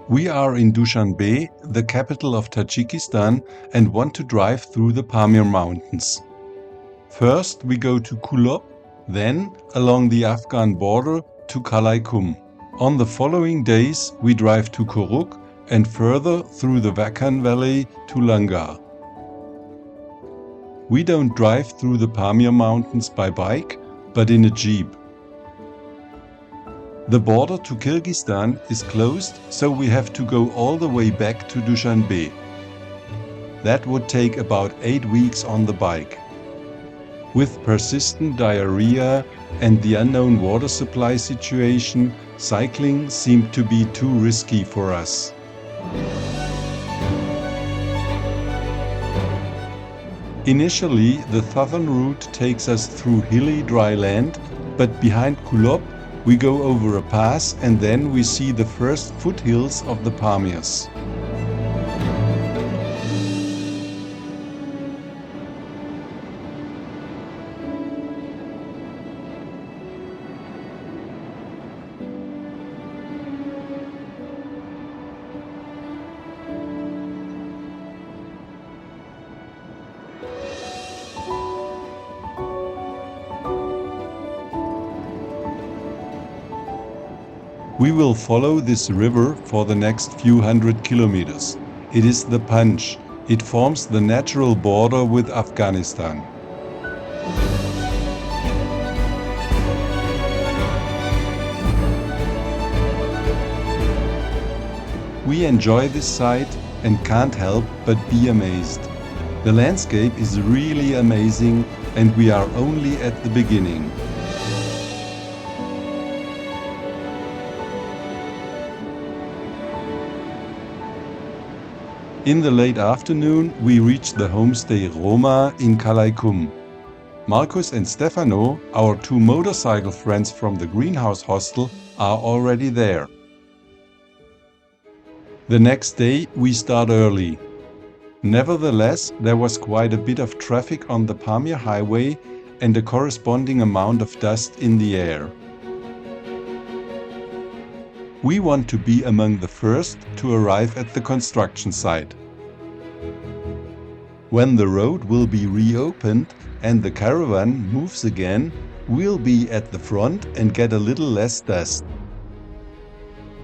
We are in Dushanbe, the capital of Tajikistan, and want to drive through the Pamir Mountains. First we go to Khorough, then along the Afghan border to Qalaikhum. On the following days we drive to Khorough and further through the Wakhan Valley to Langar. We don't drive through the Pamir Mountains by bike, but in a jeep. The border to Kyrgyzstan is closed, so we have to go all the way back to Dushanbe. That would take about 8 weeks on the bike. With persistent diarrhea and the unknown water supply situation, cycling seemed to be too risky for us. Initially, the southern route takes us through hilly dry land, but behind Khorough we go over a pass and then we see the first foothills of the Pamirs. We will follow this river for the next few hundred kilometers. It is the Punch. It forms the natural border with Afghanistan. We enjoy this sight and can't help but be amazed. The landscape is really amazing and we are only at the beginning. In the late afternoon, we reached the homestay Roma in Qalaikhum. Marcus and Stefano, our 2 motorcycle friends from the greenhouse hostel, are already there. The next day we start early. Nevertheless, there was quite a bit of traffic on the Pamir Highway and a corresponding amount of dust in the air. We want to be among the first to arrive at the construction site. When the road will be reopened and the caravan moves again, we'll be at the front and get a little less dust.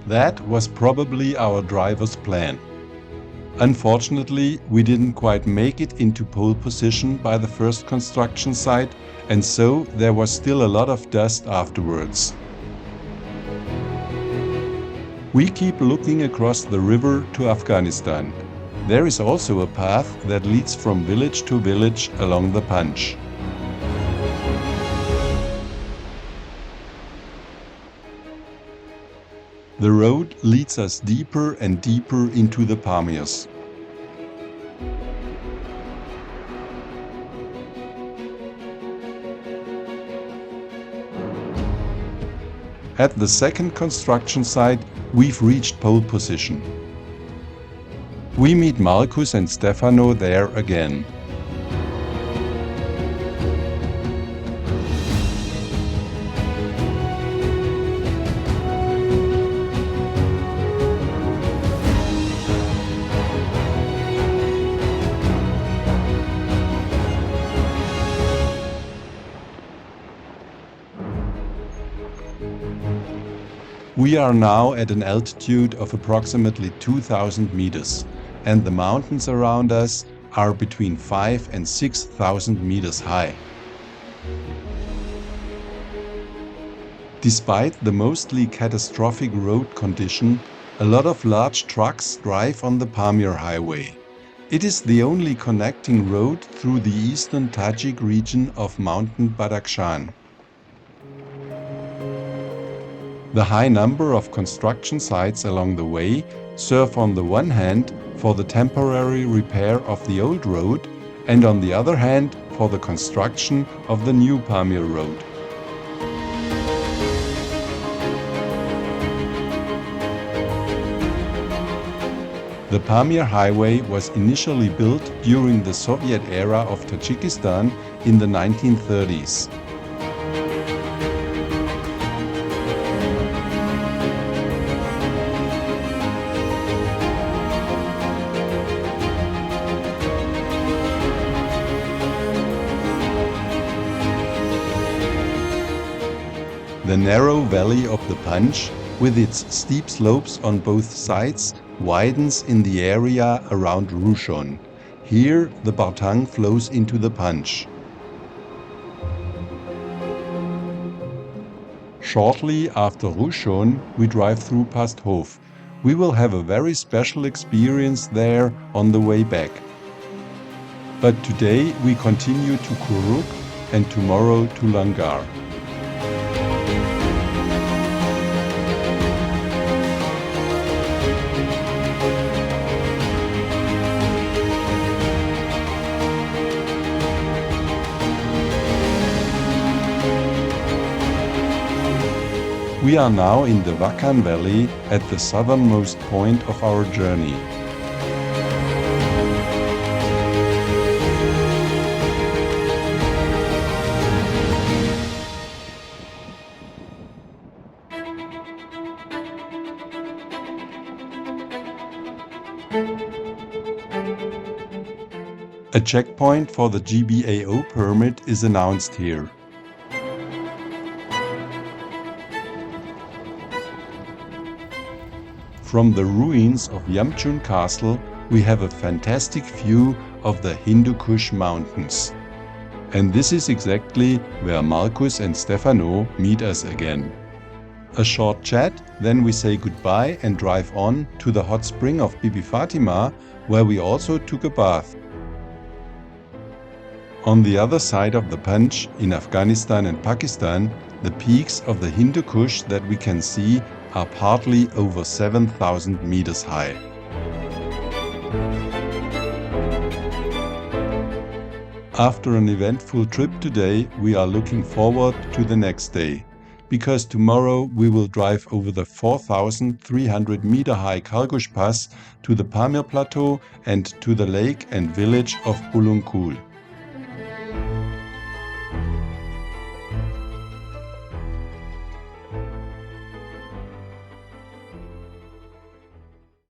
That was probably our driver's plan. Unfortunately, we didn't quite make it into pole position by the first construction site, and so there was still a lot of dust afterwards. We keep looking across the river to Afghanistan. There is also a path that leads from village to village along the Punch. The road leads us deeper and deeper into the Pamirs. At the second construction site, we've reached pole position. We meet Marcus and Stefano there again. We are now at an altitude of approximately 2,000 meters, and the mountains around us are between 5,000 and 6,000 meters high. Despite the mostly catastrophic road condition, a lot of large trucks drive on the Pamir Highway. It is the only connecting road through the eastern Tajik region of Mountain Badakhshan. The high number of construction sites along the way serve on the one hand for the temporary repair of the old road and on the other hand for the construction of the new Pamir road. The Pamir Highway was initially built during the Soviet era of Tajikistan in the 1930s. The narrow valley of the Panj, with its steep slopes on both sides, widens in the area around Rushon. Here the Bartang flows into the Panj. Shortly after Rushon, we drive through past Hof. We will have a very special experience there on the way back. But today we continue to Khorough and tomorrow to Langar. We are now in the Wakhan Valley at the southernmost point of our journey. A checkpoint for the GBAO permit is announced here. From the ruins of Yamchun Castle, we have a fantastic view of the Hindu Kush mountains. And this is exactly where Markus and Stefano meet us again. A short chat, then we say goodbye and drive on to the hot spring of Bibi Fatima, where we also took a bath. On the other side of the Panj, in Afghanistan and Pakistan, the peaks of the Hindu Kush that we can see are partly over 7,000 meters high. After an eventful trip today, we are looking forward to the next day, because tomorrow we will drive over the 4,300 meter high Khargush Pass to the Pamir Plateau and to the lake and village of Bulungkul.